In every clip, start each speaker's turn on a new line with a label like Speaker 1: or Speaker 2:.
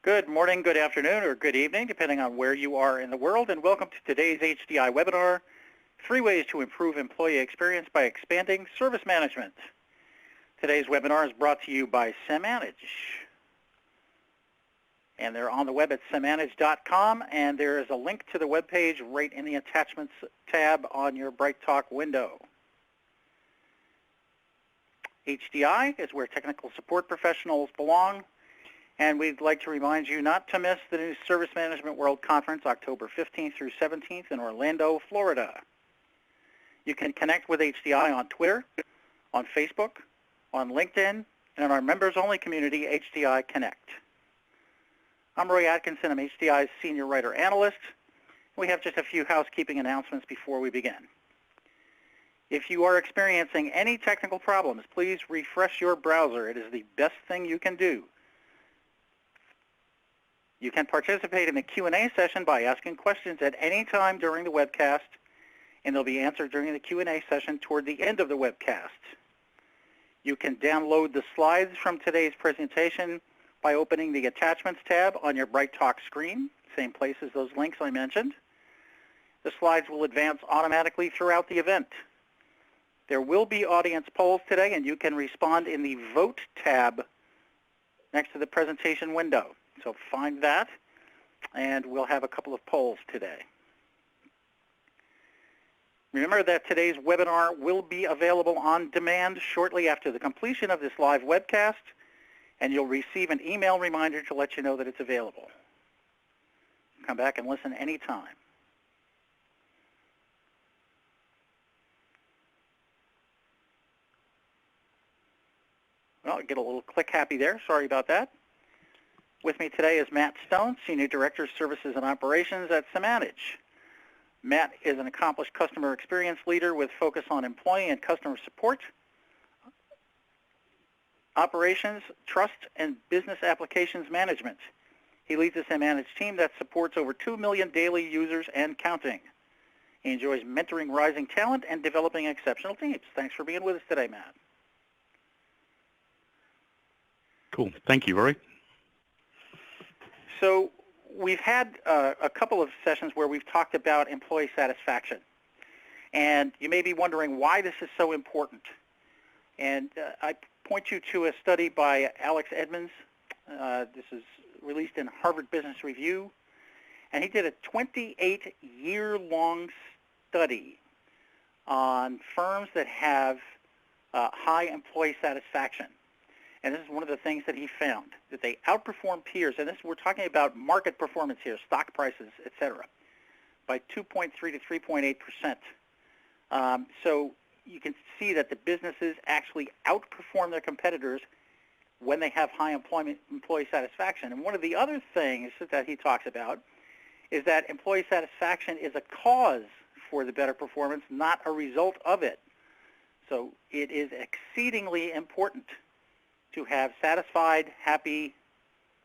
Speaker 1: Good morning, good afternoon, or good evening, depending on where you are in the world, and welcome to today's HDI webinar, 3 Ways to Improve Employee Experience by Expanding Service Management. Today's webinar is brought to you by Samanage. And they're on the web at samanage.com, and there is a link to the web page right in the Attachments tab on your BrightTalk window. HDI is where technical support professionals belong. And we'd like to remind you not to miss the new Service Management World Conference, October 15th through 17th in Orlando, Florida. You can connect with HDI on Twitter, on Facebook, on LinkedIn, and in our members-only community, HDI Connect. I'm Roy Atkinson. I'm HDI's Senior Writer Analyst. We have just a few housekeeping announcements before we begin. If you are experiencing any technical problems, please refresh your browser. It is the best thing you can do. You can participate in the Q&A session by asking questions at any time during the webcast, and they'll be answered during the Q&A session toward the end of the webcast. You can download the slides from today's presentation by opening the Attachments tab on your BrightTalk screen, same place as those links I mentioned. The slides will advance automatically throughout the event. There will be audience polls today, and you can respond in the Vote tab next to the presentation window. So find that, and we'll have a couple of polls today. Remember that today's webinar will be available on demand shortly after the completion of this live webcast, and you'll receive an email reminder to let you know that it's available. Come back and listen anytime. Well, get a little click happy there. Sorry about that. With me today is Matt Stone, Senior Director of Services and Operations at Samanage. Matt is an accomplished customer experience leader with focus on employee and customer support, operations, trust, and business applications management. He leads a Samanage team that supports over 2 million daily users and counting. He enjoys mentoring rising talent and developing exceptional teams. Thanks for being with us today, Matt.
Speaker 2: Cool. Thank you, Rory.
Speaker 1: So we've had a couple of sessions where we've talked about employee satisfaction. And you may be wondering why this is so important. And I point you to a study by Alex Edmonds. This is released in Harvard Business Review. And he did a 28-year-long study on firms that have high employee satisfaction. And this is one of the things that he found, that they outperform peers, and this we're talking about market performance here, stock prices, et cetera, by 2.3 to 3.8%. So you can see that the businesses actually outperform their competitors when they have high employee satisfaction. And one of the other things that he talks about is that employee satisfaction is a cause for the better performance, not a result of it. So it is exceedingly important to have satisfied, happy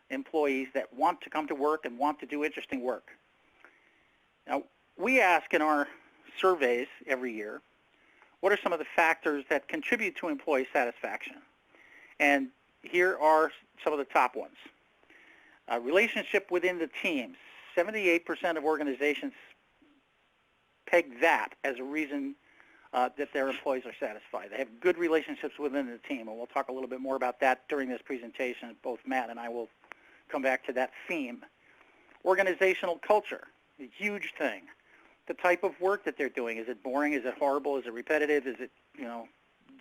Speaker 1: employees that want to come to work and want to do interesting work. Now, we ask in our surveys every year, what are some of the factors that contribute to employee satisfaction? And here are some of the top ones. Relationship within the team. 78% of organizations peg that as a reason that their employees are satisfied. They have good relationships within the team, and we'll talk a little bit more about that during this presentation. Both Matt and I will come back to that theme. Organizational culture, a huge thing. The type of work that they're doing, is it boring, is it horrible, is it repetitive, is it,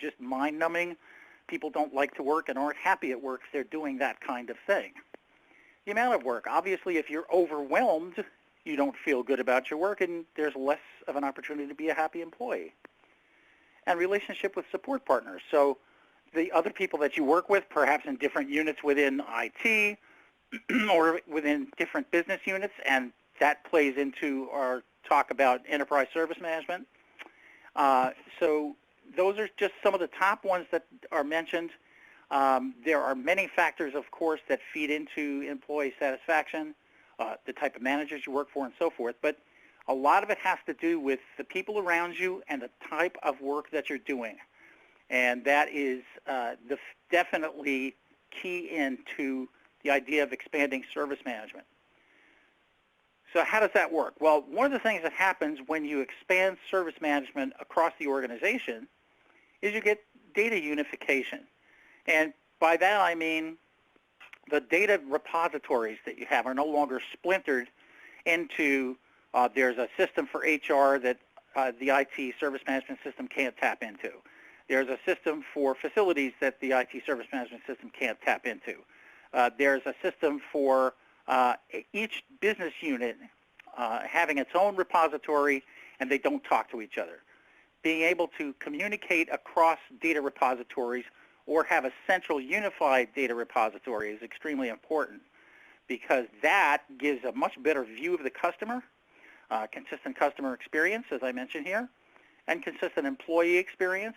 Speaker 1: just mind-numbing? People don't like to work and aren't happy at work if they're doing that kind of thing. The amount of work, obviously if you're overwhelmed, you don't feel good about your work and there's less of an opportunity to be a happy employee. And relationship with support partners. So the other people that you work with, perhaps in different units within IT or within different business units, and that plays into our talk about enterprise service management. So those are just some of the top ones that are mentioned. There are many factors, of course, that feed into employee satisfaction, the type of managers you work for and so forth. But a lot of it has to do with the people around you and the type of work that you're doing. And that is definitely key into the idea of expanding service management. So how does that work? Well, one of the things that happens when you expand service management across the organization is you get data unification. And by that I mean the data repositories that you have are no longer splintered into there's a system for HR that the IT service management system can't tap into. There's a system for facilities that the IT service management system can't tap into. There's a system for each business unit having its own repository, and they don't talk to each other. Being able to communicate across data repositories or have a central unified data repository is extremely important, because that gives a much better view of the customer, consistent customer experience, as I mentioned here, and consistent employee experience.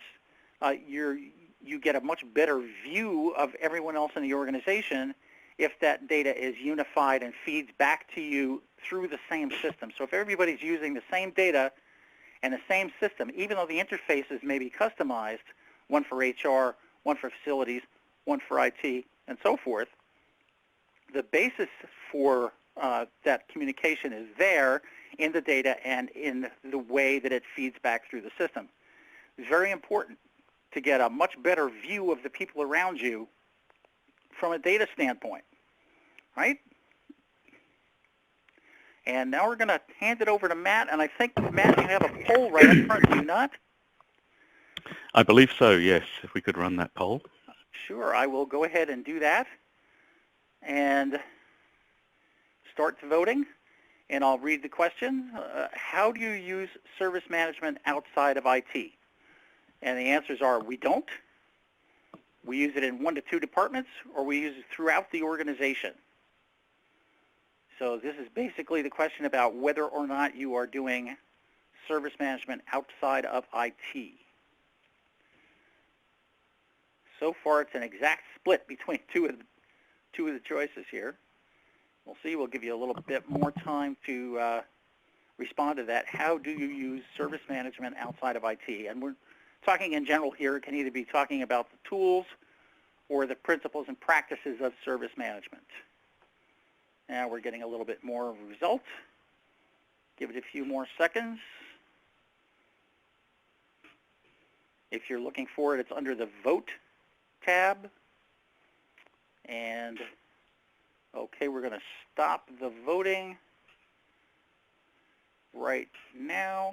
Speaker 1: You get a much better view of everyone else in the organization if that data is unified and feeds back to you through the same system. So if everybody's using the same data and the same system, even though the interfaces may be customized, one for HR, one for facilities, one for IT, and so forth, the basis for that communication is there in the data and in the way that it feeds back through the system. It's very important to get a much better view of the people around you from a data standpoint, right? And now we're going to hand it over to Matt, and I think, Matt, you have a poll right up front, do you not?
Speaker 2: I believe so, yes, if we could run that poll.
Speaker 1: Sure, I will go ahead and do that and start the voting, and I'll read the question. How do you use service management outside of IT? And the answers are: we don't, we use it in 1 to 2 departments, or we use it throughout the organization. So this is basically the question about whether or not you are doing service management outside of IT. So far, it's an exact split between two of the choices here. We'll see. We'll give you a little bit more time to respond to that. How do you use service management outside of IT? And we're talking in general here. It can either be talking about the tools or the principles and practices of service management. Now we're getting a little bit more of a result. Give it a few more seconds. If you're looking for it, it's under the Vote tab. And okay, we're going to stop the voting right now,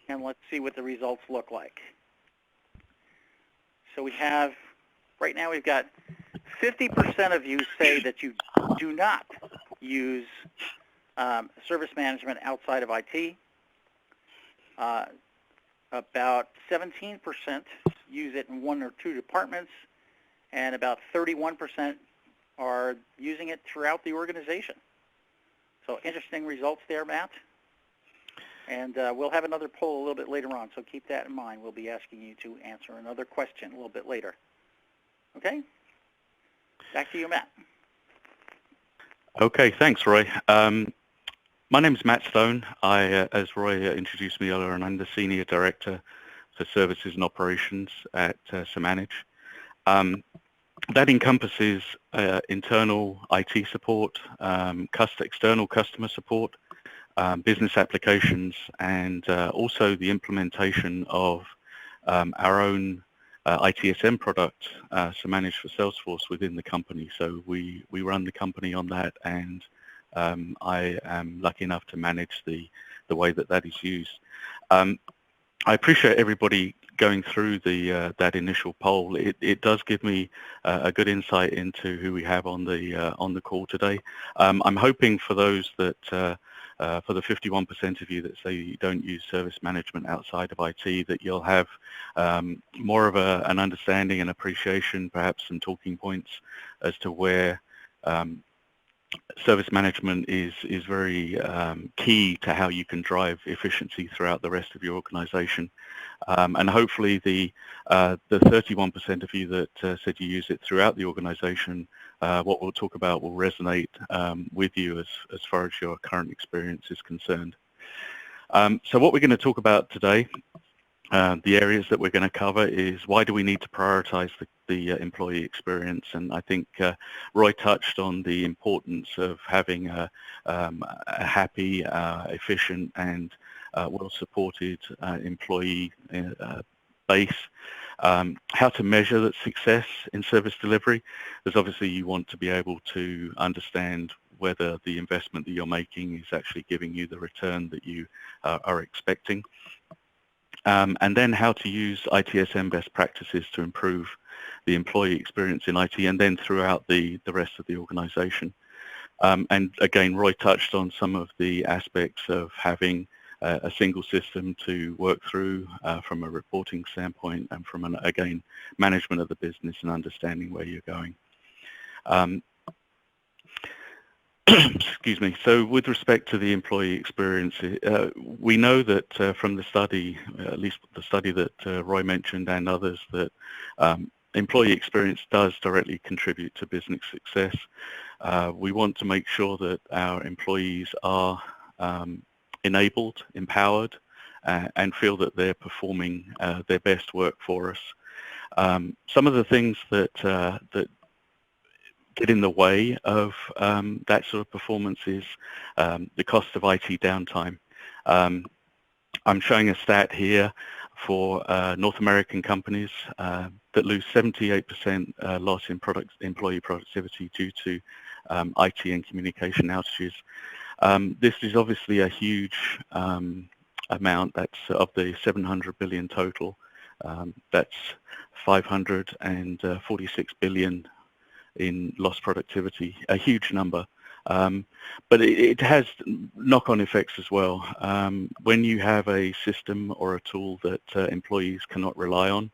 Speaker 1: and let's see what the results look like. So we have, right now we've got 50% of you say that you do not use service management outside of IT. About 17% use it in 1 or 2 departments, and about 31% are using it throughout the organization. So interesting results there, Matt. And we'll have another poll a little bit later on, so keep that in mind. We'll be asking you to answer another question a little bit later. Okay? Back to you, Matt.
Speaker 2: Okay, thanks, Roy. My name is Matt Stone. As Roy introduced me earlier, and I'm the Senior Director for Services and Operations at Samanage. That encompasses internal IT support, external customer support, business applications, and also the implementation of our own ITSM product, Samanage for Salesforce, within the company. So we run the company on that, and I am lucky enough to manage the way that is used. I appreciate everybody going through that initial poll. It does give me a good insight into who we have on the call today. I'm hoping for those that for the 51% of you that say you don't use service management outside of IT, that you'll have more of an understanding and appreciation, perhaps some talking points as to where service management is very key to how you can drive efficiency throughout the rest of your organization. And hopefully the 31% of you that said you use it throughout the organization, what we'll talk about will resonate with you as far as your current experience is concerned. So what we're going to talk about today, the areas that we're going to cover, is why do we need to prioritize the employee experience. And I think Roy touched on the importance of having a happy, efficient, and well-supported employee base. How to measure that success in service delivery, because obviously you want to be able to understand whether the investment that you're making is actually giving you the return that you are expecting. And then how to use ITSM best practices to improve the employee experience in IT and then throughout the rest of the organization. And again, Roy touched on some of the aspects of having a single system to work through from a reporting standpoint and from an, again, management of the business and understanding where you're going. Excuse me. So with respect to the employee experience, we know that from the study, at least the study that Roy mentioned and others, that employee experience does directly contribute to business success. We want to make sure that our employees are enabled, empowered, and feel that they're performing their best work for us. Some of the things that get in the way of that sort of performance is the cost of IT downtime. I'm showing a stat here for North American companies that lose 78% loss in employee productivity due to IT and communication outages. This is obviously a huge amount. That's of the 700 billion total. That's 546 billion in lost productivity, a huge number. But it has knock-on effects as well. When you have a system or a tool that employees cannot rely on,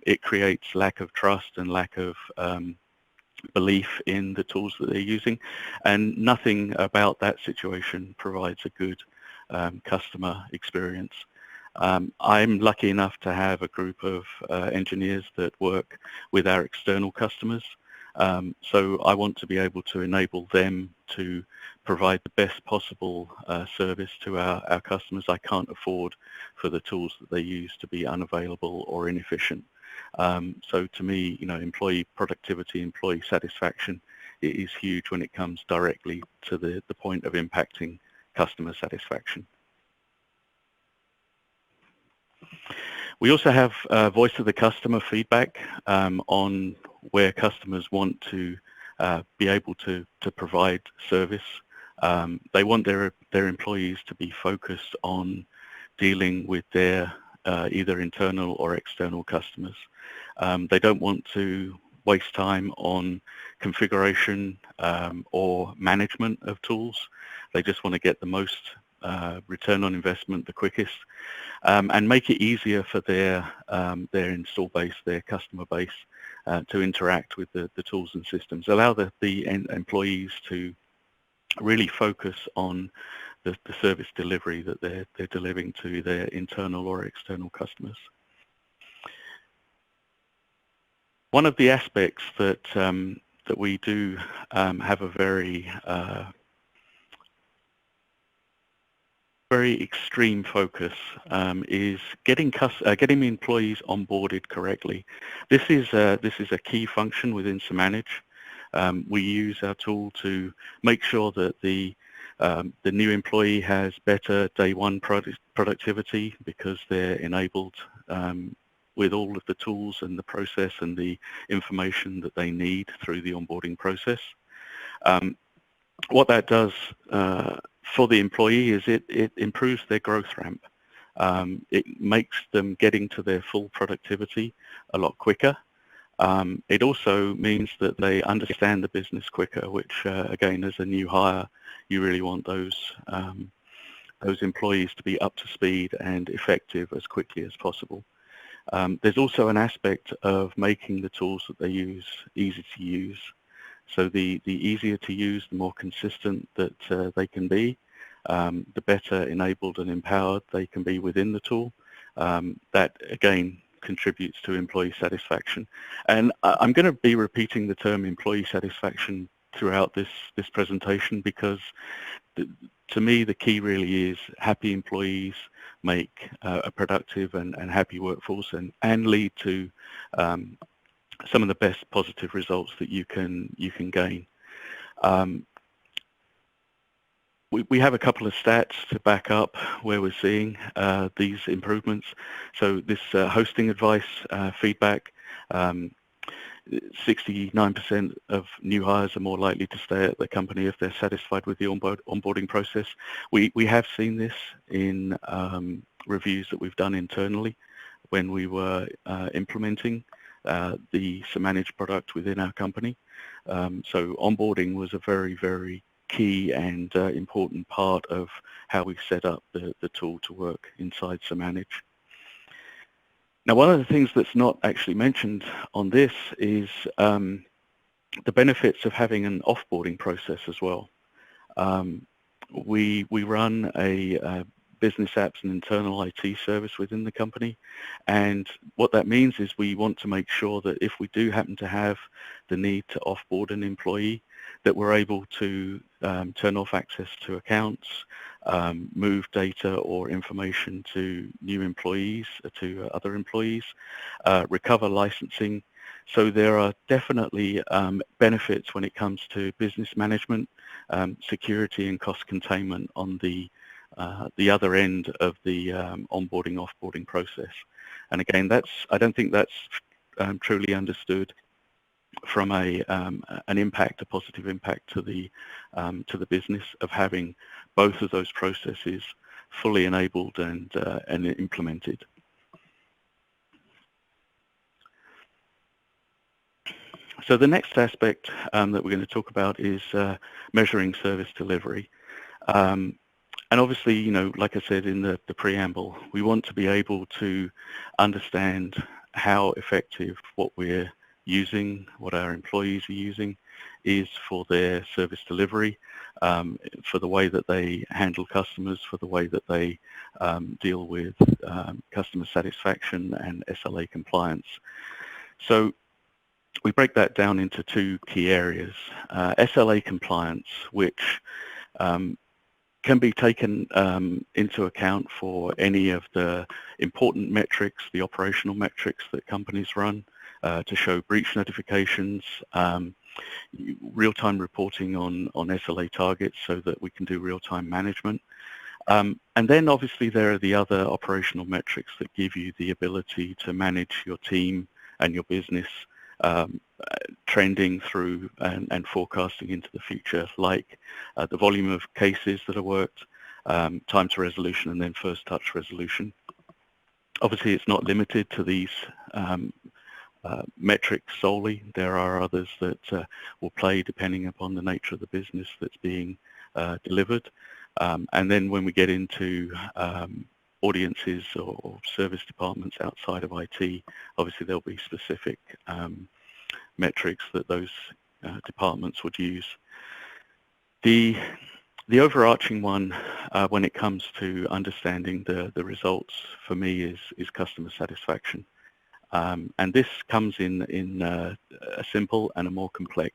Speaker 2: it creates lack of trust and lack of belief in the tools that they're using, and nothing about that situation provides a good customer experience. I'm lucky enough to have a group of engineers that work with our external customers. So I want to be able to enable them to provide the best possible service to our customers. I can't afford for the tools that they use to be unavailable or inefficient. So to me, employee productivity, employee satisfaction is huge when it comes directly to the point of impacting customer satisfaction. We also have voice of the customer feedback on where customers want to be able to provide service. They want their employees to be focused on dealing with their either internal or external customers. They don't want to waste time on configuration or management of tools. They just want to get the most return on investment the quickest, and make it easier for their install base, their customer base, to interact with the tools and systems. Allow the employees to really focus on the service delivery that they're delivering to their internal or external customers. One of the aspects that that we do have a very extreme focus is getting the employees onboarded correctly. This is a key function within Samanage. We use our tool to make sure that the new employee has better day one productivity because they're enabled with all of the tools and the process and the information that they need through the onboarding process. What that does for the employee is it improves their growth ramp. It makes them getting to their full productivity a lot quicker. It also means that they understand the business quicker, which again, as a new hire, you really want those employees to be up to speed and effective as quickly as possible. There's also an aspect of making the tools that they use easy to use. So the easier to use, the more consistent that they can be, the better enabled and empowered they can be within the tool. That again contributes to employee satisfaction. And I'm going to be repeating the term employee satisfaction throughout this presentation because to me the key really is happy employees make a productive and happy workforce and lead to some of the best positive results that you can gain. We have a couple of stats to back up where we're seeing these improvements. So this hosting advice feedback, 69% of new hires are more likely to stay at the company if they're satisfied with the onboarding process. We have seen this in reviews that we've done internally when we were implementing the Samanage product within our company. So onboarding was a very, very key and important part of how we set up the tool to work inside Samanage. Now, one of the things that's not actually mentioned on this is the benefits of having an offboarding process as well. We run a business apps and internal IT service within the company, and what that means is we want to make sure that if we do happen to have the need to offboard an employee, that we're able to turn off access to accounts, move data or information to new employees, to other employees, recover licensing. So there are definitely benefits when it comes to business management, security and cost containment on the other end of the onboarding, offboarding process. And again, I don't think that's truly understood from an impact, a positive impact to the business of having both of those processes fully enabled and implemented. So the next aspect that we're going to talk about is measuring service delivery. And obviously, you know, like I said in the preamble, we want to be able to understand how effective what we're using, what our employees are using, is for their service delivery, for the way that they handle customers, for the way that they deal with customer satisfaction and SLA compliance. So we break that down into two key areas. SLA compliance, which can be taken into account for any of the important metrics, the operational metrics that companies run to show breach notifications, real-time reporting on SLA targets so that we can do real-time management. And then obviously there are the other operational metrics that give you the ability to manage your team and your business trending through and forecasting into the future, like the volume of cases that are worked, time to resolution, and then first touch resolution. Obviously, it's not limited to these metrics solely. There are others that will play depending upon the nature of the business that's being delivered. And then when we get into audiences or service departments outside of IT, obviously there'll be specific metrics that those departments would use. The overarching one when it comes to understanding the results for me is customer satisfaction. And this comes in a simple and a more complex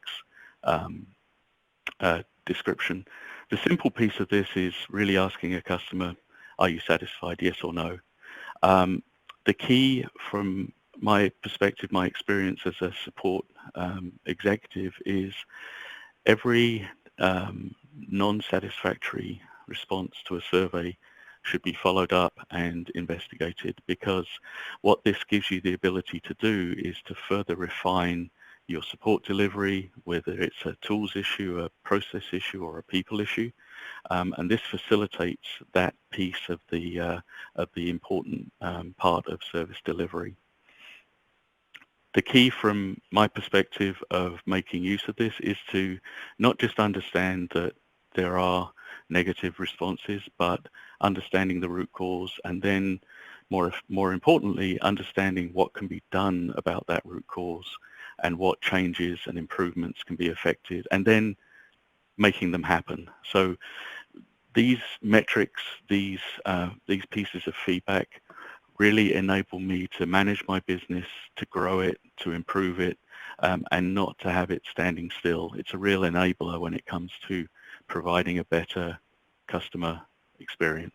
Speaker 2: description. The simple piece of this is really asking a customer, are you satisfied, yes or no? The key from my perspective, my experience as a support executive is every non-satisfactory response to a survey should be followed up and investigated, because what this gives you the ability to do is to further refine your support delivery, whether it's a tools issue, a process issue, or a people issue. And this facilitates that piece of the important part of service delivery. The key from my perspective of making use of this is to not just understand that there are negative responses, but understanding the root cause, and then more importantly, understanding what can be done about that root cause and what changes and improvements can be effected, and then making them happen. So these metrics, these pieces of feedback really enable me to manage my business, to grow it, to improve it, and not to have it standing still. It's a real enabler when it comes to providing a better customer experience.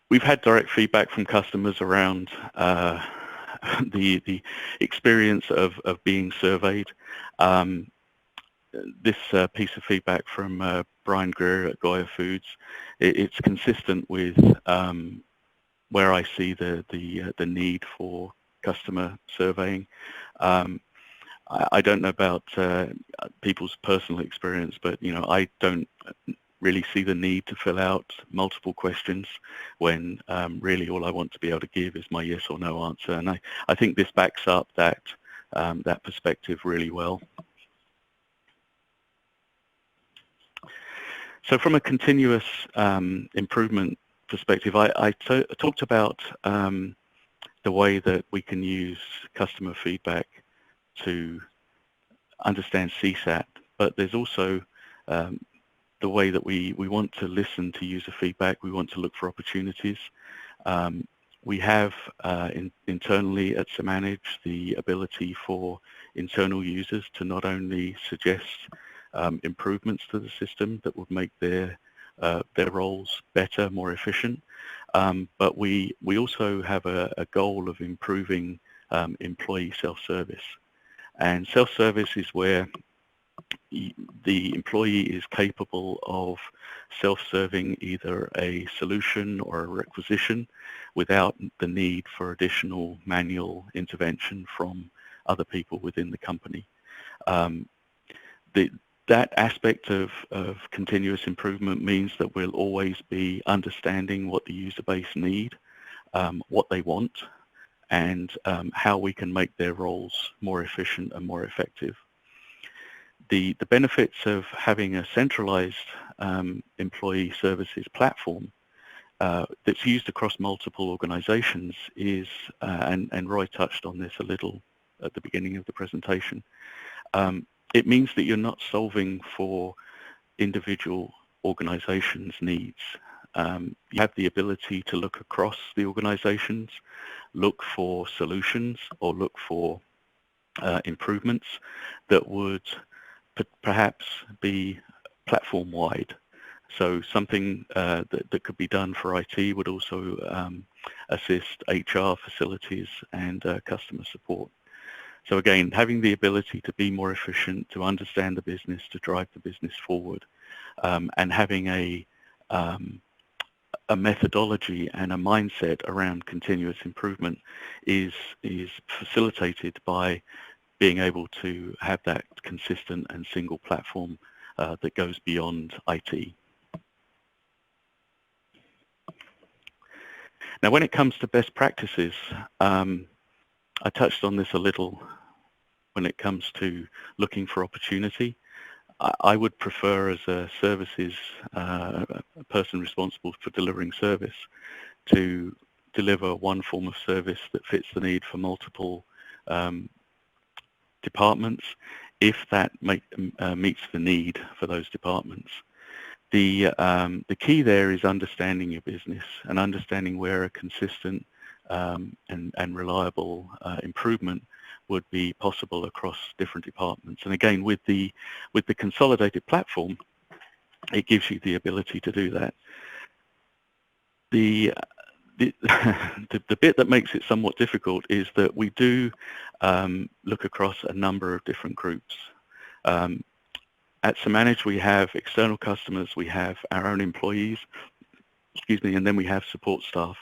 Speaker 2: We've had direct feedback from customers around the experience of being surveyed. This piece of feedback from Brian Greer at Goya Foods, it's consistent with where I see the need for customer surveying. I don't know about people's personal experience, but I don't really see the need to fill out multiple questions when really all I want to be able to give is my yes or no answer. And I think this backs up that that perspective really well. So from a continuous improvement perspective, I talked about the way that we can use customer feedback to understand CSAT, but there's also the way that we want to listen to user feedback. We want to look for opportunities. We have internally at Samanage the ability for internal users to not only suggest improvements to the system that would make their roles better, more efficient, but we also have a goal of improving employee self-service. And self-service is where the employee is capable of self-serving either a solution or a requisition without the need for additional manual intervention from other people within the company. That aspect of continuous improvement means that we'll always be understanding what the user base need, what they want, and how we can make their roles more efficient and more effective. The benefits of having a centralized employee services platform that's used across multiple organizations is, and Roy touched on this a little at the beginning of the presentation, it means that you're not solving for individual organizations' needs. You have the ability to look across the organizations, look for solutions or look for improvements that would perhaps be platform-wide. So something that could be done for IT would also assist HR, facilities, and customer support. So again, having the ability to be more efficient, to understand the business, to drive the business forward, and having a methodology and a mindset around continuous improvement is facilitated by being able to have that consistent and single platform that goes beyond IT. Now, when it comes to best practices, I touched on this a little when it comes to looking for opportunity. I would prefer, as a services a person responsible for delivering service, to deliver one form of service that fits the need for multiple departments, if that meets the need for those departments. The key there is understanding your business and understanding where a consistent and reliable improvement would be possible across different departments. And again, with the consolidated platform, it gives you the ability to do that. The bit that makes it somewhat difficult is that we do look across a number of different groups. At Samanage, we have external customers, we have our own employees, excuse me, and then we have support staff.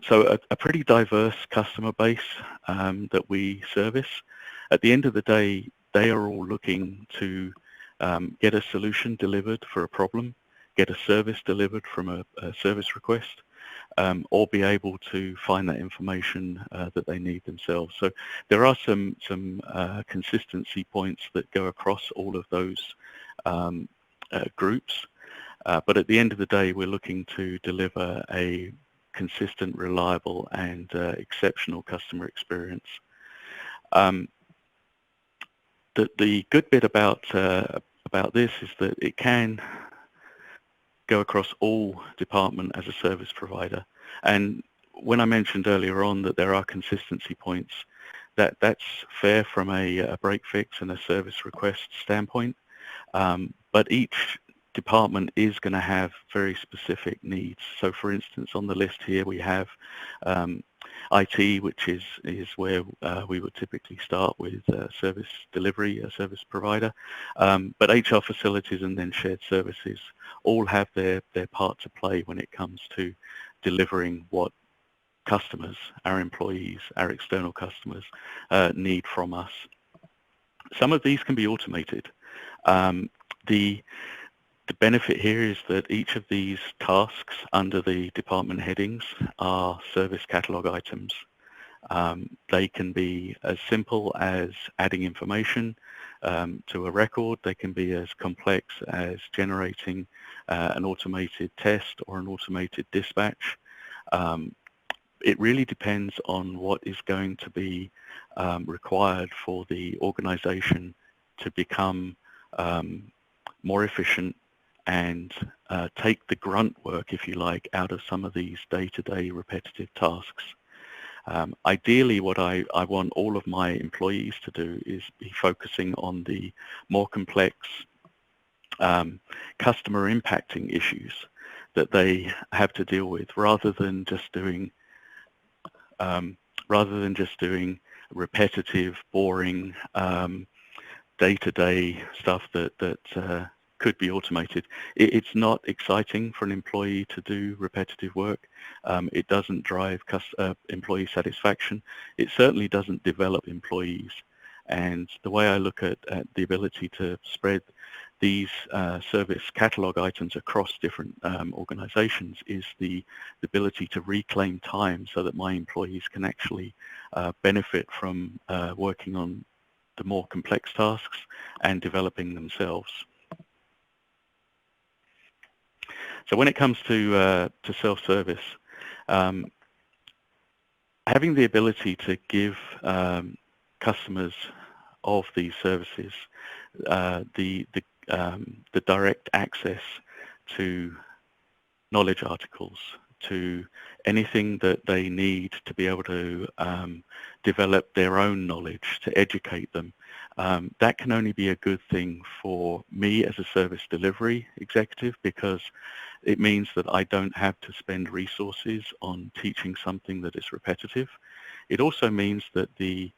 Speaker 2: So a pretty diverse customer base that we service. At the end of the day, they are all looking to get a solution delivered for a problem, get a service delivered from a service request, or be able to find that information that they need themselves. So there are some consistency points that go across all of those groups. But at the end of the day, we're looking to deliver a consistent, reliable, and exceptional customer experience. The good bit about this is that it can go across all department as a service provider. And when I mentioned earlier on that there are consistency points, that's fair from a break fix and a service request standpoint. But each department is going to have very specific needs. So for instance, on the list here we have IT, which is where we would typically start with service delivery, a service provider. But HR facilities and then shared services all have their part to play when it comes to delivering what customers, our employees, our external customers need from us. Some of these can be automated. The benefit here is that each of these tasks under the department headings are service catalog items. They can be as simple as adding information to a record. They can be as complex as generating an automated test or an automated dispatch. It really depends on what is going to be required for the organization to become more efficient and take the grunt work, if you like, out of some of these day-to-day repetitive tasks. Ideally, what I want all of my employees to do is be focusing on the more complex customer impacting issues that they have to deal with, rather than just doing repetitive, boring, day-to-day stuff that could be automated. It's not exciting for an employee to do repetitive work. It doesn't drive employee satisfaction. It certainly doesn't develop employees. And the way I look at the ability to spread these service catalog items across different organizations is the ability to reclaim time so that my employees can actually benefit from working on the more complex tasks and developing themselves. So when it comes to self-service, having the ability to give customers of these services the direct access to knowledge articles, to anything that they need to be able to develop their own knowledge, to educate them, that can only be a good thing for me as a service delivery executive, because it means that I don't have to spend resources on teaching something that is repetitive. It also means that the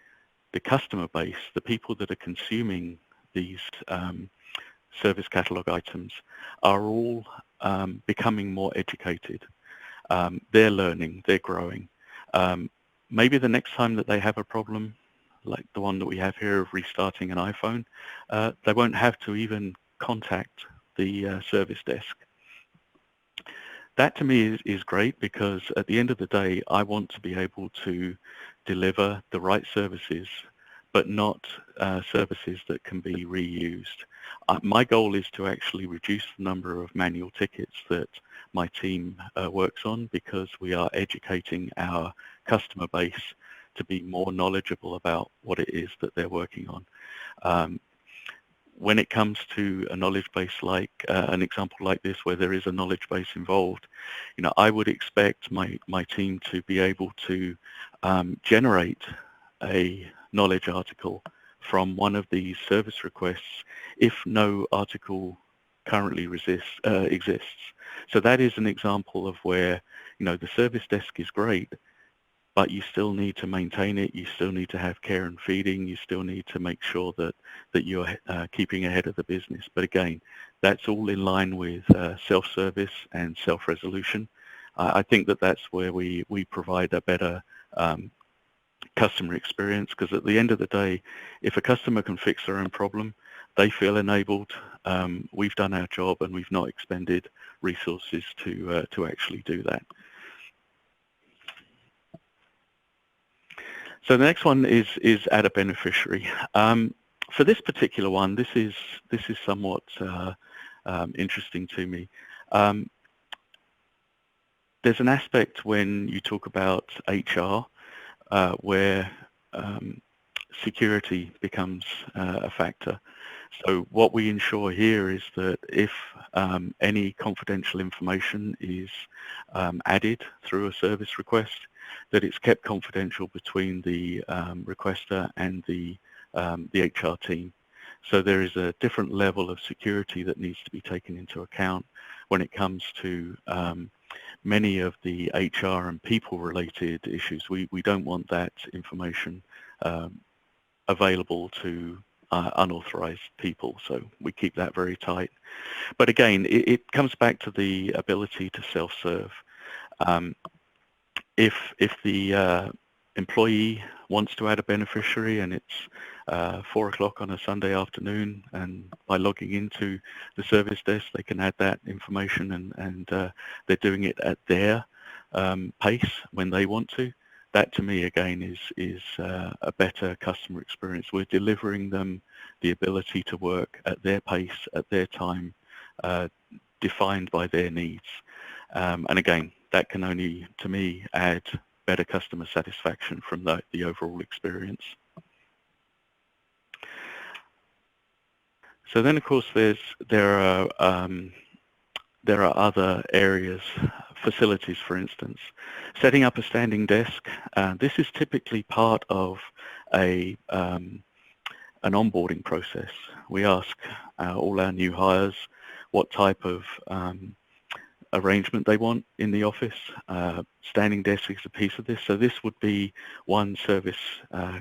Speaker 2: customer base, the people that are consuming these service catalog items, are all becoming more educated. They're learning, they're growing. Maybe the next time that they have a problem, like the one that we have here of restarting an iPhone, they won't have to even contact the service desk. That to me is great, because at the end of the day, I want to be able to deliver the right services, but not services that can be reused. My goal is to actually reduce the number of manual tickets that my team works on, because we are educating our customer base to be more knowledgeable about what it is that they're working on. When it comes to a knowledge base like an example like this, where there is a knowledge base involved, I would expect my team to be able to generate a knowledge article from one of these service requests if no article currently exists. So that is an example of where the service desk is great, but you still need to maintain it, you still need to have care and feeding, you still need to make sure that you're keeping ahead of the business. But again, that's all in line with self-service and self-resolution. I think that that's where we provide a better customer experience, because at the end of the day, if a customer can fix their own problem, they feel enabled. We've done our job, and we've not expended resources to actually do that. So the next one is add a beneficiary. For this particular one, this is somewhat interesting to me. There's an aspect when you talk about HR where security becomes a factor. So what we ensure here is that if any confidential information is added through a service request, that it's kept confidential between the requester and the HR team. So there is a different level of security that needs to be taken into account when it comes to many of the HR and people-related issues. We don't want that information available to unauthorized people, so we keep that very tight. But again, it comes back to the ability to self-serve. If the employee wants to add a beneficiary and it's 4 o'clock on a Sunday afternoon, and by logging into the service desk they can add that information, and they're doing it at their pace when they want to, that to me again is a better customer experience. We're delivering them the ability to work at their pace, at their time, defined by their needs. And again, that can only, to me, add better customer satisfaction from the overall experience. So then, of course, there are other areas, facilities, for instance. Setting up a standing desk. This is typically part of an onboarding process. We ask all our new hires what type of arrangement they want in the office. Standing desk is a piece of this. So this would be one service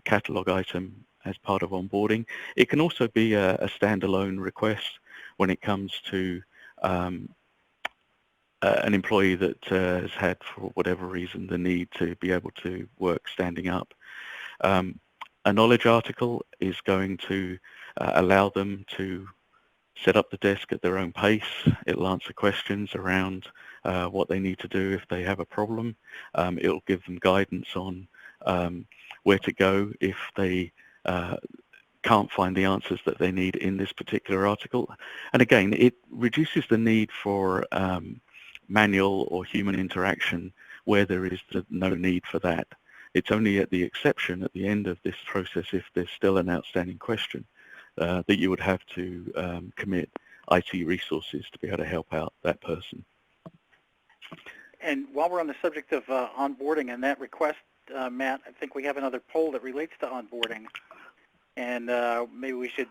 Speaker 2: catalog item as part of onboarding. It can also be a standalone request when it comes to an employee that has had, for whatever reason, the need to be able to work standing up. A knowledge article is going to allow them to set up the desk at their own pace. It'll answer questions around what they need to do if they have a problem. It'll give them guidance on where to go if they can't find the answers that they need in this particular article. And again, it reduces the need for manual or human interaction where there is no need for that. It's only at the exception at the end of this process, if there's still an outstanding question, that you would have to commit IT resources to be able to help out that person.
Speaker 1: And while we're on the subject of onboarding and that request, Matt, I think we have another poll that relates to onboarding. And maybe we should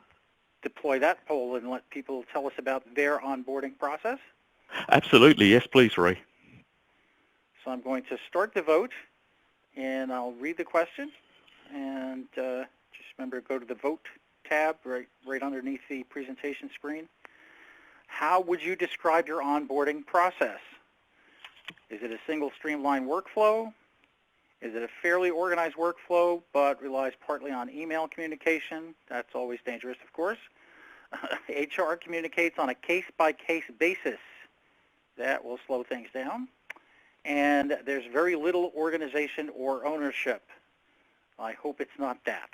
Speaker 1: deploy that poll and let people tell us about their onboarding process.
Speaker 2: Absolutely. Yes, please, Ray.
Speaker 1: So I'm going to start the vote, and I'll read the question. And just remember, go to the vote tab right underneath the presentation screen. How would you describe your onboarding process? Is it a single streamlined workflow? Is it a fairly organized workflow but relies partly on email communication? That's always dangerous, of course. HR communicates on a case-by-case basis. That will slow things down. And there's very little organization or ownership. I hope it's not that.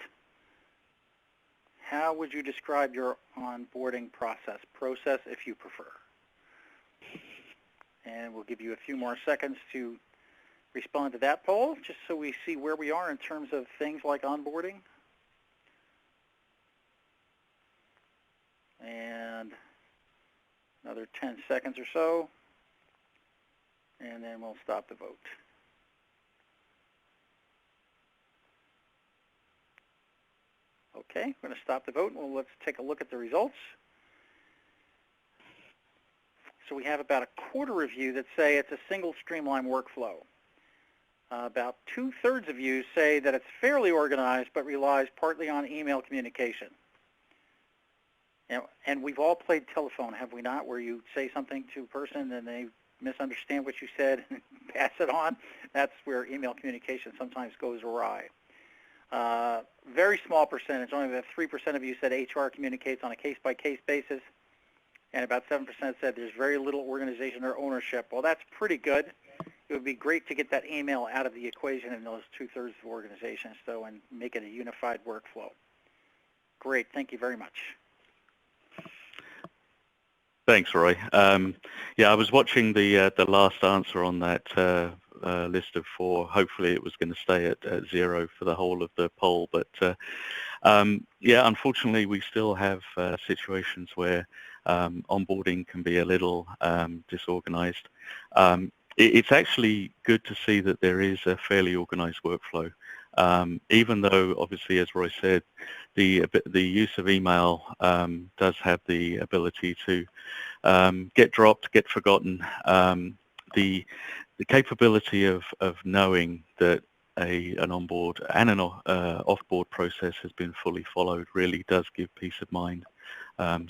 Speaker 1: How would you describe your onboarding process if you prefer? And we'll give you a few more seconds to respond to that poll, just so we see where we are in terms of things like onboarding. And another 10 seconds or so, and then we'll stop the vote. Okay, we're going to stop the vote, and let's take a look at the results. So we have about a quarter of you that say it's a single streamlined workflow. About 2/3 of you say that it's fairly organized but relies partly on email communication. And we've all played telephone, have we not, where you say something to a person and they misunderstand what you said and pass it on? That's where email communication sometimes goes awry. Very small percentage, only about 3% of you said HR communicates on a case-by-case basis, and about 7% said there's very little organization or ownership. Well, that's pretty good. It would be great to get that email out of the equation in those 2/3 of organizations, though, and make it a unified workflow. Great. Thank you very much.
Speaker 2: Thanks, Roy. Yeah, I was watching the last answer on that list of 4. Hopefully it was going to stay at 0 for the whole of the poll. But yeah, unfortunately, we still have situations where onboarding can be a little disorganized. It's actually good to see that there is a fairly organized workflow. Even though, obviously, as Roy said, the use of email does have the ability to get dropped, get forgotten. The capability of knowing that an onboard and an offboard process has been fully followed really does give peace of mind.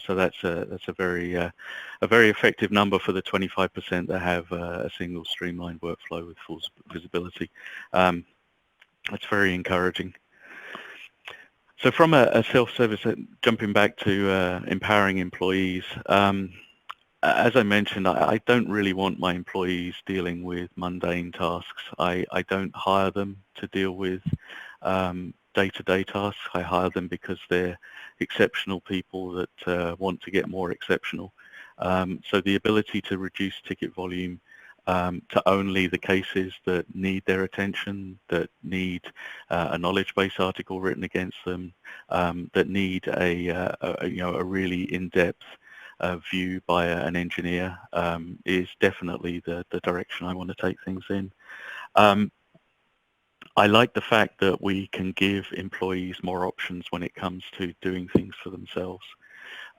Speaker 2: So that's a very effective number for the 25% that have a single streamlined workflow with full visibility. That's very encouraging. So from a self-service, jumping back to empowering employees, as I mentioned, I don't really want my employees dealing with mundane tasks. I don't hire them to deal with day-to-day tasks. I hire them because they're exceptional people that want to get more exceptional. So the ability to reduce ticket volume to only the cases that need their attention, that need a knowledge base article written against them, that need a really in-depth view by an engineer is definitely the direction I want to take things in. I like the fact that we can give employees more options when it comes to doing things for themselves.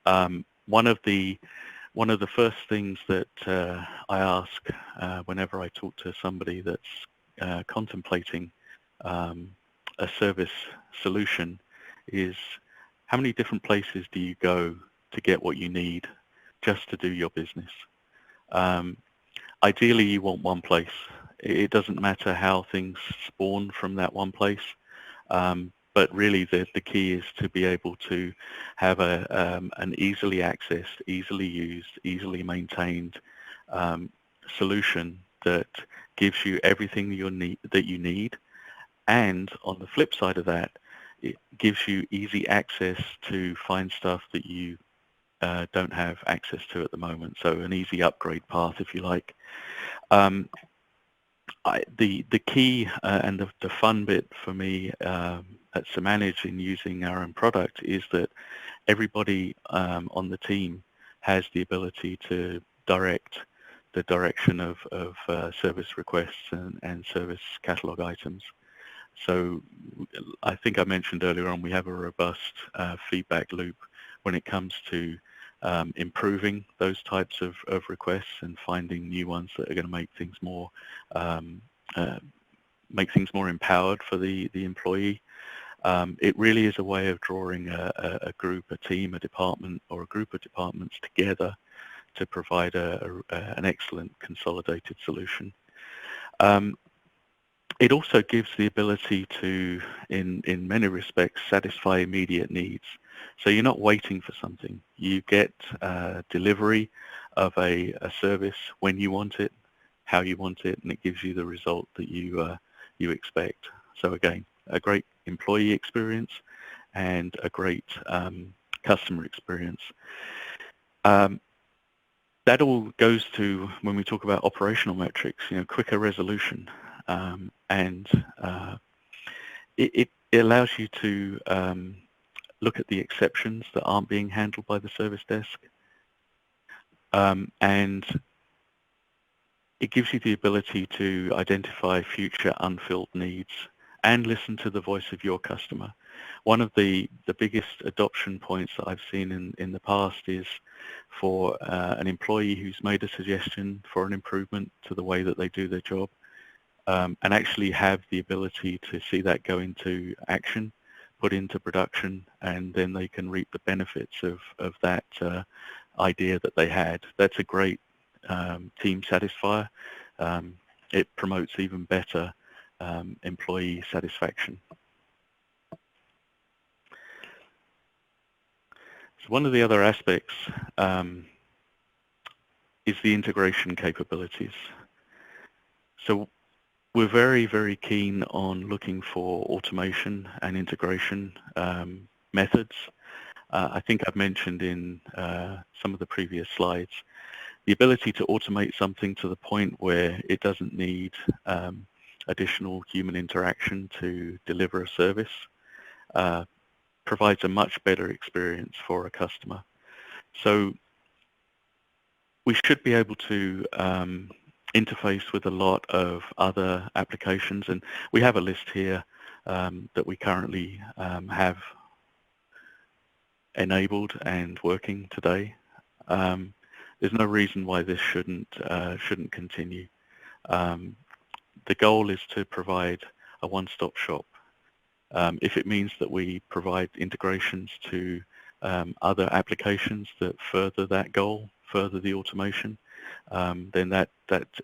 Speaker 2: One of the first things that I ask whenever I talk to somebody that's contemplating a service solution is, how many different places do you go to get what you need just to do your business? Ideally, you want one place. It doesn't matter how things spawn from that one place, but really the key is to be able to have an easily accessed, easily used, easily maintained solution that gives you everything that you need, and on the flip side of that, it gives you easy access to find stuff that you don't have access to at the moment. So an easy upgrade path, if you like. The key and the fun bit for me at Samanage in using our own product is that everybody on the team has the ability to direct the direction of service requests and service catalog items. So I think I mentioned earlier on, we have a robust feedback loop when it comes to improving those types of requests and finding new ones that are going to make things more empowered for the employee. It really is a way of drawing a group, a team, a department, or a group of departments together to provide an excellent consolidated solution. It also gives the ability to, in many respects, satisfy immediate needs. So you're not waiting for something. You get delivery of a service when you want it, how you want it, and it gives you the result that you expect. So again, a great employee experience and a great customer experience. That all goes to, when we talk about operational metrics, quicker resolution. And it allows you to look at the exceptions that aren't being handled by the service desk. And it gives you the ability to identify future unfilled needs and listen to the voice of your customer. One of the biggest adoption points that I've seen in the past is for an employee who's made a suggestion for an improvement to the way that they do their job, and actually have the ability to see that go into action, put into production, and then they can reap the benefits of that idea that they had. That's a great team satisfier. It promotes even better employee satisfaction. So one of the other aspects is the integration capabilities. So we're very, very keen on looking for automation and integration methods. I think I've mentioned in some of the previous slides, the ability to automate something to the point where it doesn't need additional human interaction to deliver a service provides a much better experience for a customer. So we should be able to interface with a lot of other applications, and we have a list here that we currently have enabled and working today. There's no reason why this shouldn't continue. The goal is to provide a one-stop shop. If it means that we provide integrations to other applications that further that goal, further the automation, then that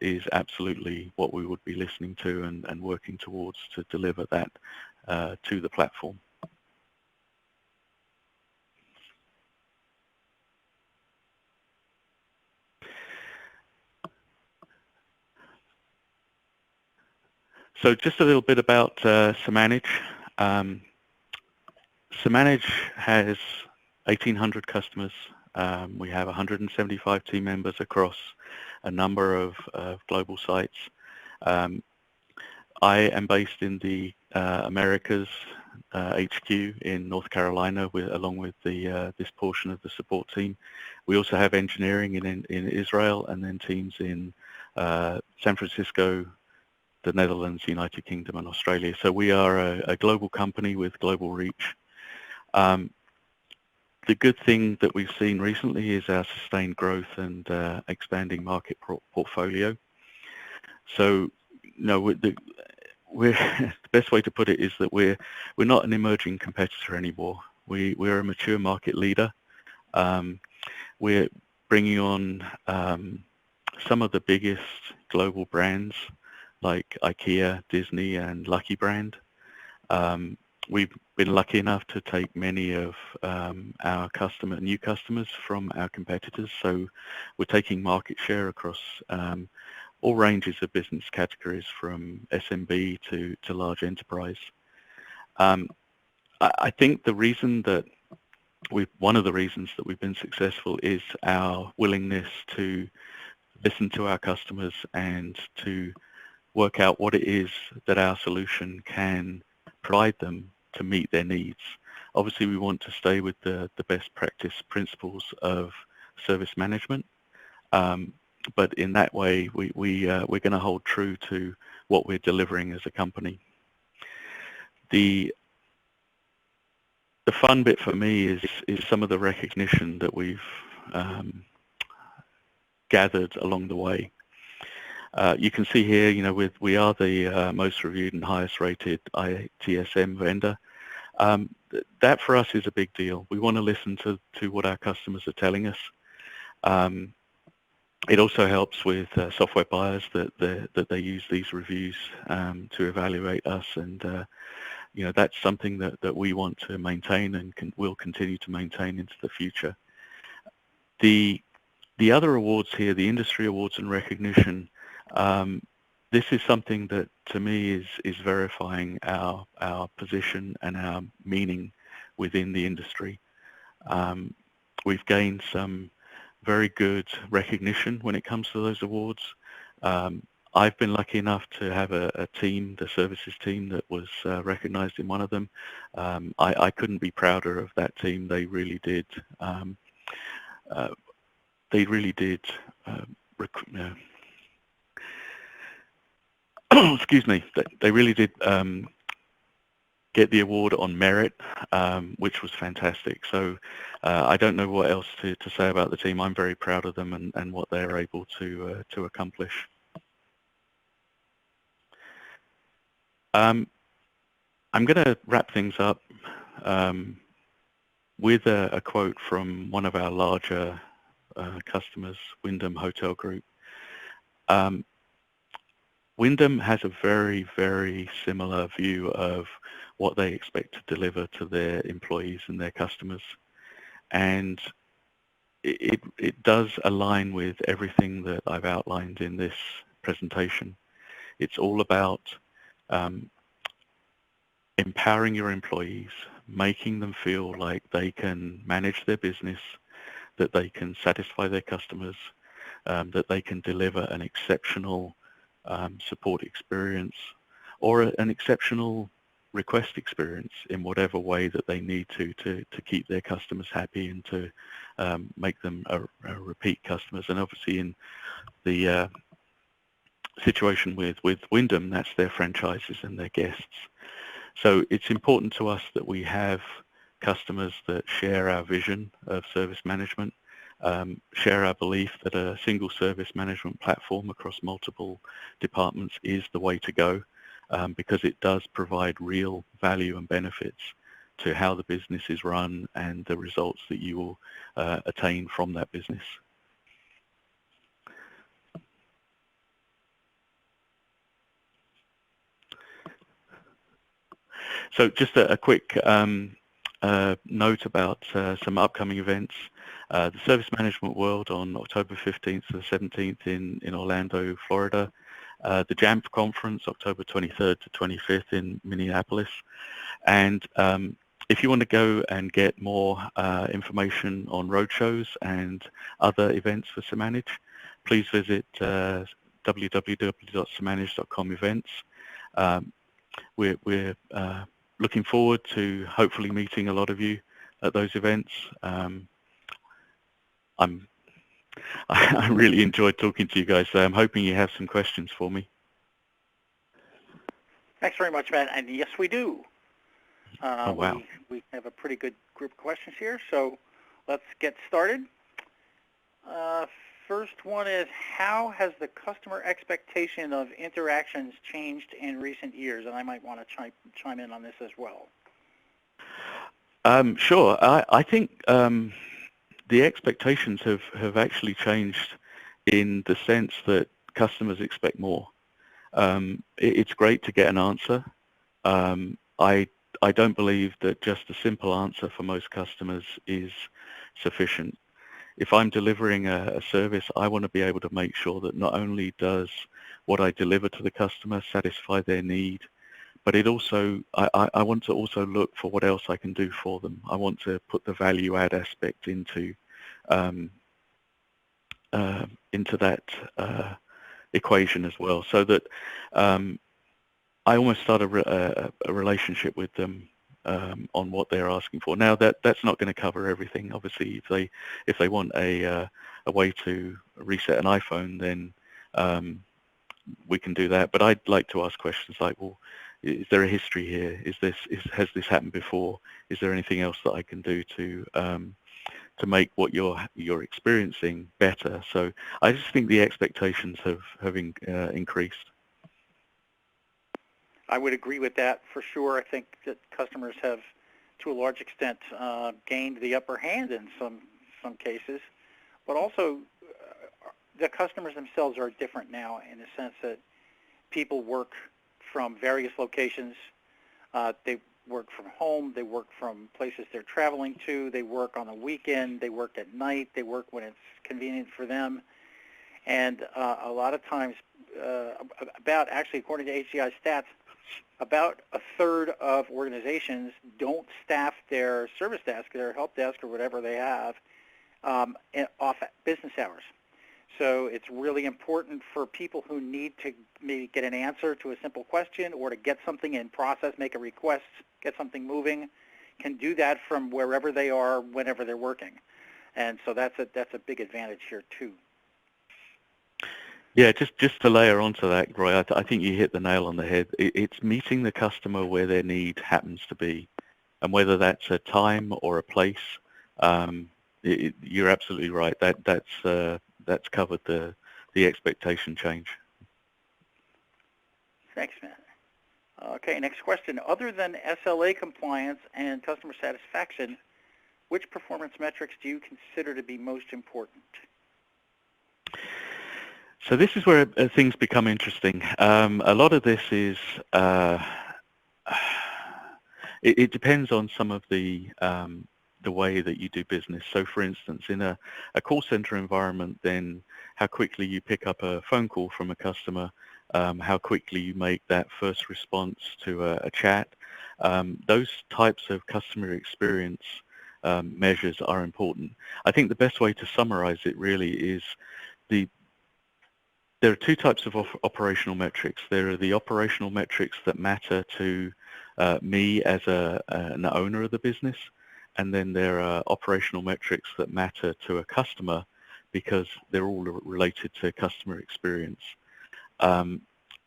Speaker 2: is absolutely what we would be listening to and working towards to deliver that to the platform. So just a little bit about Samanage. Samanage has 1,800 customers. We have 175 team members across a number of global sites. I am based in the Americas HQ in North Carolina, along with this portion of the support team. We also have engineering in Israel, and then teams in San Francisco, the Netherlands, United Kingdom, and Australia. So we are a global company with global reach. The good thing that we've seen recently is our sustained growth and expanding market portfolio. So, the best way to put it is that we're not an emerging competitor anymore. We're a mature market leader. We're bringing on some of the biggest global brands like IKEA, Disney, and Lucky Brand. We've been lucky enough to take many of our new customers from our competitors. So we're taking market share across all ranges of business categories, from SMB to large enterprise. I think one of the reasons that we've been successful is our willingness to listen to our customers and to work out what it is that our solution can provide them to meet their needs. Obviously, we want to stay with the best practice principles of service management, but in that way, we're going to hold true to what we're delivering as a company. The fun bit for me is some of the recognition that we've gathered along the way. You can see here, we are the most reviewed and highest rated ITSM vendor. That for us is a big deal. We want to listen to what our customers are telling us. It also helps with software buyers that they use these reviews to evaluate us, and that's something that we want to maintain and will continue to maintain into the future. The other awards here, the industry awards and recognition, this is something that to me is verifying our position and our meaning within the industry. We've gained some very good recognition when it comes to those awards. I've been lucky enough to have a team, the services team, that was recognized in one of them. I couldn't be prouder of that team. They really did. Excuse me. They really did get the award on merit, which was fantastic. So I don't know what else to say about the team. I'm very proud of them and what they're able to accomplish. I'm going to wrap things up with a quote from one of our larger customers, Wyndham Hotel Group. Wyndham has a very, very similar view of what they expect to deliver to their employees and their customers. And it does align with everything that I've outlined in this presentation. It's all about empowering your employees, making them feel like they can manage their business, that they can satisfy their customers, that they can deliver an exceptional support experience or an exceptional request experience in whatever way that they need to keep their customers happy and to make them a repeat customers. And obviously in the situation with Wyndham, that's their franchises and their guests. So it's important to us that we have customers that share our vision of service management, share our belief that a single service management platform across multiple departments is the way to go, because it does provide real value and benefits to how the business is run and the results that you will attain from that business. So just a quick note about some upcoming events. The Service Management World on October 15th to the 17th in Orlando, Florida. The JAMP Conference, October 23rd to 25th in Minneapolis. And if you want to go and get more information on roadshows and other events for Samanage, please visit www.samanage.com events. We're looking forward to hopefully meeting a lot of you at those events. I really enjoyed talking to you guys, so I'm hoping you have some questions for me.
Speaker 1: Thanks very much, Matt. And yes, we do.
Speaker 2: Oh, wow.
Speaker 1: We have a pretty good group of questions here, so let's get started. First one is, how has the customer expectation of interactions changed in recent years? And I might want to chime in on this as well.
Speaker 2: Sure. I think the expectations have actually changed in the sense that customers expect more. It's great to get an answer. I don't believe that just a simple answer for most customers is sufficient. If I'm delivering a service, I want to be able to make sure that not only does what I deliver to the customer satisfy their need, but it also, I want to also look for what else I can do for them. I want to put the value add aspect into that equation as well, so that I almost start a relationship with them on what they're asking for. Now that's not going to cover everything. Obviously, if they want a way to reset an iPhone, then we can do that. But I'd like to ask questions like, well, is there a history here? Has this happened before? Is there anything else that I can do to make what you're experiencing better? So I just think the expectations have increased.
Speaker 1: I would agree with that for sure. I think that customers have, to a large extent, gained the upper hand in some cases, but also the customers themselves are different now in the sense that people work from various locations. They work from home. They work from places they're traveling to. They work on the weekend. They work at night. They work when it's convenient for them. And a lot of times, actually, according to HCI stats, about a third of organizations don't staff their service desk, their help desk, or whatever they have, off business hours. So it's really important for people who need to maybe get an answer to a simple question or to get something in process, make a request, get something moving, can do that from wherever they are, whenever they're working. And so that's a big advantage here too.
Speaker 2: Yeah, just to layer onto that, Roy, I think you hit the nail on the head. It's meeting the customer where their need happens to be, and whether that's a time or a place. You're absolutely right. That's covered the expectation change.
Speaker 1: Thanks, Matt. Okay, next question. Other than SLA compliance and customer satisfaction, which performance metrics do you consider to be most important?
Speaker 2: So this is where things become interesting. A lot of this is, it depends on some of the way that you do business. So for instance, in a call center environment, then how quickly you pick up a phone call from a customer, how quickly you make that first response to a chat. Those types of customer experience measures are important. I think the best way to summarize it really is there are two types of operational metrics. There are the operational metrics that matter to me as an owner of the business, and then there are operational metrics that matter to a customer because they're all related to customer experience.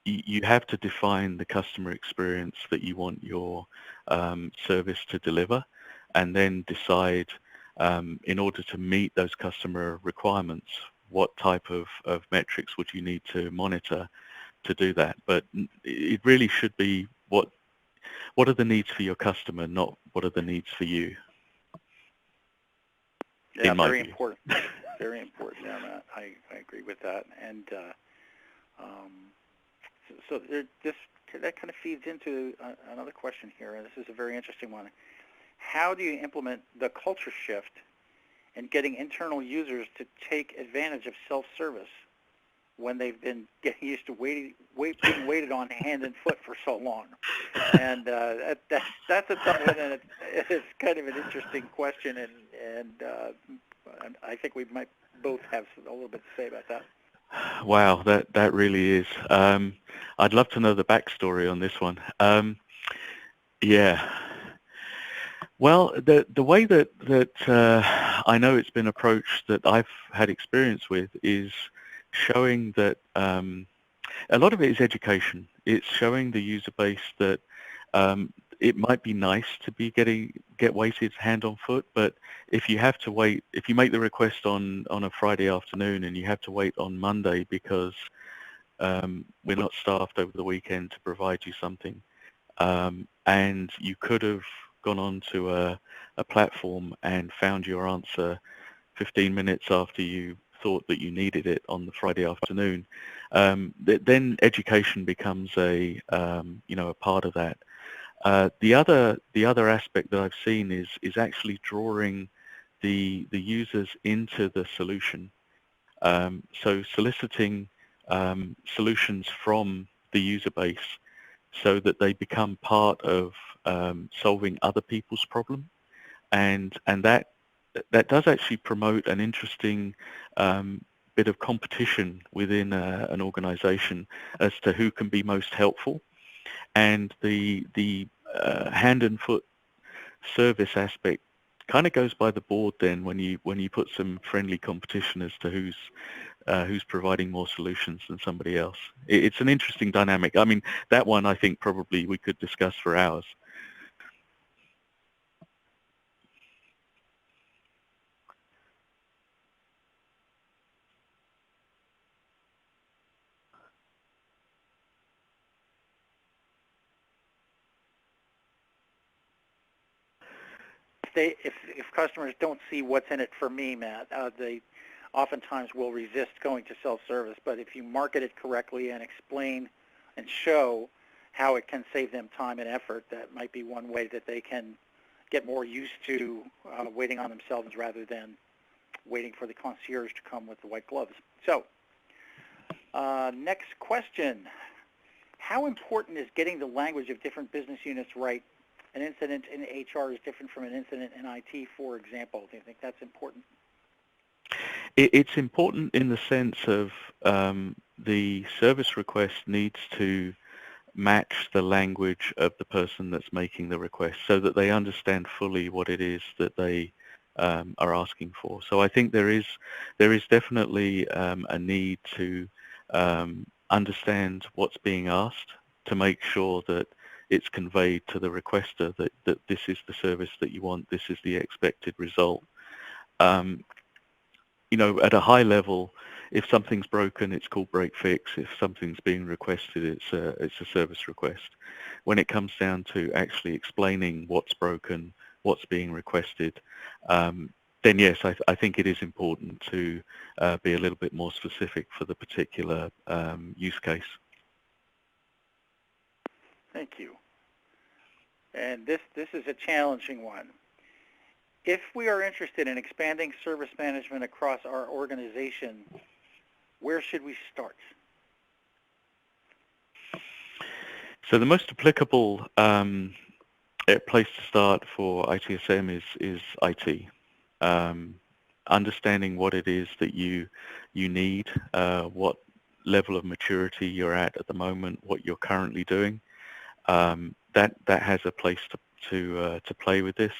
Speaker 2: you have to define the customer experience that you want your service to deliver, and then decide in order to meet those customer requirements, what type of metrics would you need to monitor to do that. But it really should be what are the needs for your customer, not what are the needs for you,
Speaker 1: Yeah,
Speaker 2: in my
Speaker 1: very
Speaker 2: view.
Speaker 1: important. Very important. Yeah, Matt. I agree with that. And so that kind of feeds into another question here, and this is a very interesting one. How do you implement the culture shift in getting internal users to take advantage of self-service when they've been getting used to being waited on hand and foot for so long? And that's a tough one, and it's kind of an interesting question, and I think we might both have a little bit to say about that.
Speaker 2: Wow, that really is. I'd love to know the backstory on this one. Yeah. Well, the way that I know it's been approached, that I've had experience with, is showing that a lot of it is education. It's showing the user base that it might be nice to get waited hand on foot, but if you have to wait, if you make the request on a Friday afternoon and you have to wait on Monday because we're not staffed over the weekend to provide you something, and you could have gone on to a platform and found your answer 15 minutes after you thought that you needed it on the Friday afternoon, then education becomes a part of that. The other aspect that I've seen is actually drawing the users into the solution. So soliciting solutions from the user base so that they become part of solving other people's problem, and that does actually promote an interesting bit of competition within an organization as to who can be most helpful. And the hand and foot service aspect kind of goes by the board then when you put some friendly competition as to who's providing more solutions than somebody else. It's an interesting dynamic. I mean, that one I think probably we could discuss for hours.
Speaker 1: If customers don't see what's in it for me, Matt, they oftentimes will resist going to self-service. But if you market it correctly and explain and show how it can save them time and effort, that might be one way that they can get more used to waiting on themselves rather than waiting for the concierge to come with the white gloves. So, next question. How important is getting the language of different business units right? An incident in HR is different from an incident in IT, for example. Do you think that's important?
Speaker 2: It's important in the sense of the service request needs to match the language of the person that's making the request so that they understand fully what it is that they are asking for. So I think there is definitely a need to understand what's being asked to make sure that it's conveyed to the requester that this is the service that you want, this is the expected result. At a high level, if something's broken, it's called break fix. If something's being requested, it's a service request. When it comes down to actually explaining what's broken, what's being requested, then yes, I think it is important to be a little bit more specific for the particular use case.
Speaker 1: Thank you. And this is a challenging one. If we are interested in expanding service management across our organization, where should we start?
Speaker 2: So the most applicable place to start for ITSM is IT. Understanding what it is that you need, what level of maturity you're at the moment, what you're currently doing. That has a place to play with this.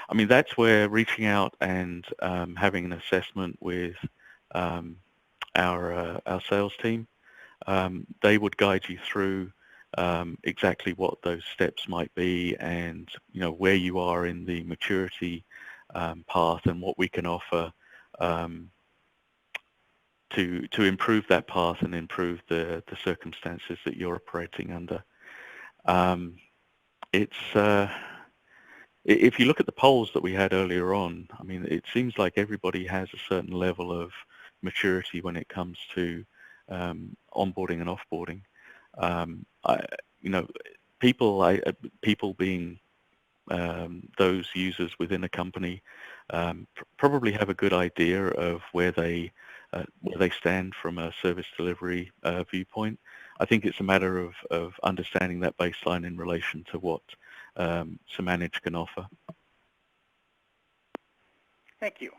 Speaker 2: I mean, that's where reaching out and having an assessment with our sales team They would guide you through exactly what those steps might be, and where you are in the maturity path, and what we can offer to improve that path and improve the circumstances that you're operating under. If you look at the polls that we had earlier on, I mean, it seems like everybody has a certain level of maturity when it comes to onboarding and offboarding. People being those users within a company probably have a good idea of where they stand from a service delivery viewpoint. I think it's a matter of understanding that baseline in relation to what Samanage can offer.
Speaker 1: Thank you.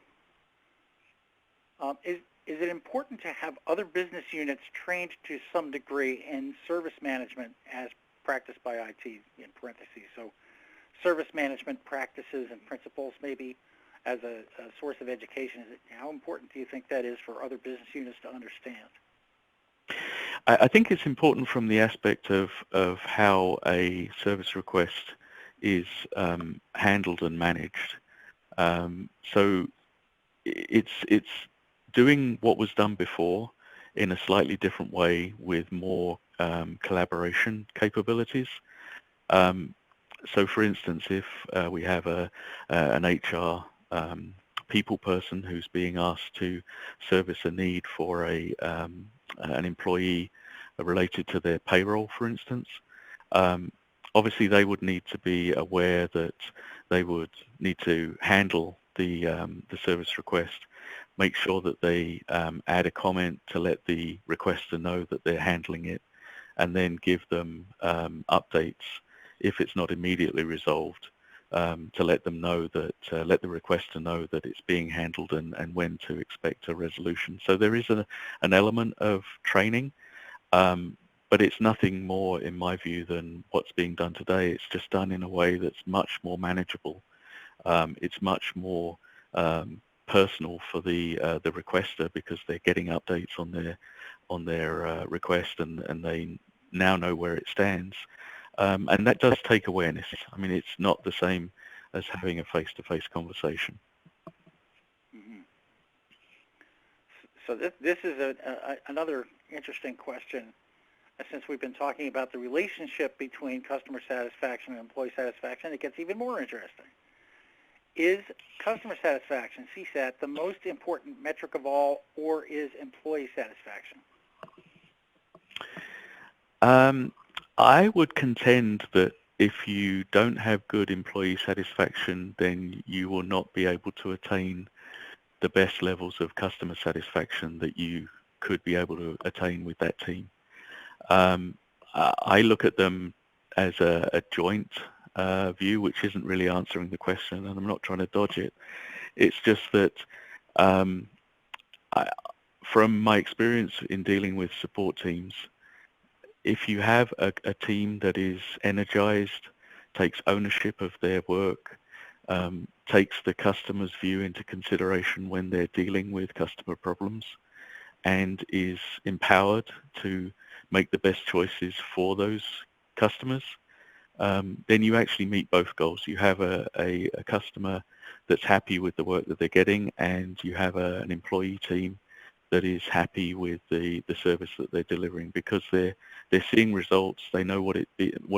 Speaker 1: Is it important to have other business units trained to some degree in service management as practiced by IT, in parentheses? So service management practices and principles maybe as a source of education. How important do you think that is for other business units to understand?
Speaker 2: I think it's important from the aspect of how a service request is handled and managed. So it's doing what was done before in a slightly different way with more collaboration capabilities. So for instance, if we have an HR people person who's being asked to service a need for an employee related to their payroll, for instance, obviously they would need to be aware that they would need to handle the service request, make sure that they add a comment to let the requester know that they're handling it, and then give them updates if it's not immediately resolved, to let them know that, let the requester know that it's being handled and when to expect a resolution. So there is an element of training, but it's nothing more, in my view, than what's being done today. It's just done in a way that's much more manageable. It's much more personal for the requester, because they're getting updates on their request, and they now know where it stands. And that does take awareness. I mean, it's not the same as having a face-to-face conversation.
Speaker 1: Mm-hmm. So this is another interesting question, since we've been talking about the relationship between customer satisfaction and employee satisfaction. It gets even more interesting. Is customer satisfaction, CSAT, the most important metric of all, or is employee satisfaction?
Speaker 2: I would contend that if you don't have good employee satisfaction, then you will not be able to attain the best levels of customer satisfaction that you could be able to attain with that team. I look at them as a joint view, which isn't really answering the question, and I'm not trying to dodge it. It's just that from my experience in dealing with support teams, if you have a team that is energized, takes ownership of their work, takes the customer's view into consideration when they're dealing with customer problems, and is empowered to make the best choices for those customers, then you actually meet both goals. You have a customer that's happy with the work that they're getting, and you have an employee team that is happy with the service that they're delivering, because they're seeing results, they know what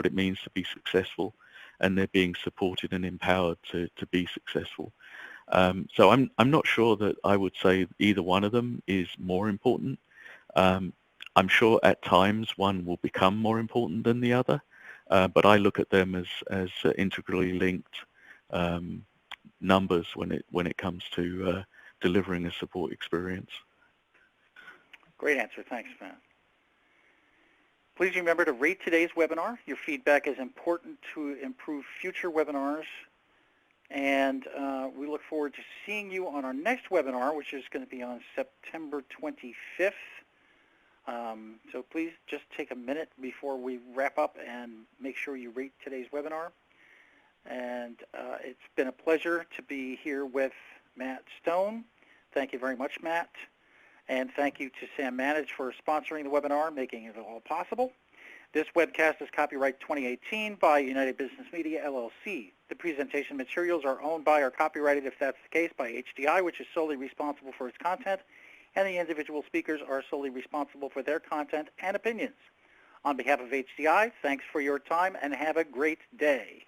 Speaker 2: it means to be successful, and they're being supported and empowered to be successful. So I'm not sure that I would say either one of them is more important. I'm sure at times one will become more important than the other, but I look at them as integrally linked numbers when it comes to delivering a support experience.
Speaker 1: Great answer. Thanks, Matt. Please remember to rate today's webinar. Your feedback is important to improve future webinars. And we look forward to seeing you on our next webinar, which is going to be on September 25th. So please just take a minute before we wrap up and make sure you rate today's webinar. And it's been a pleasure to be here with Matt Stone. Thank you very much, Matt. And thank you to Sam Manage for sponsoring the webinar, making it all possible. This webcast is copyright 2018 by United Business Media, LLC. The presentation materials are owned by or copyrighted, if that's the case, by HDI, which is solely responsible for its content, and the individual speakers are solely responsible for their content and opinions. On behalf of HDI, thanks for your time and have a great day.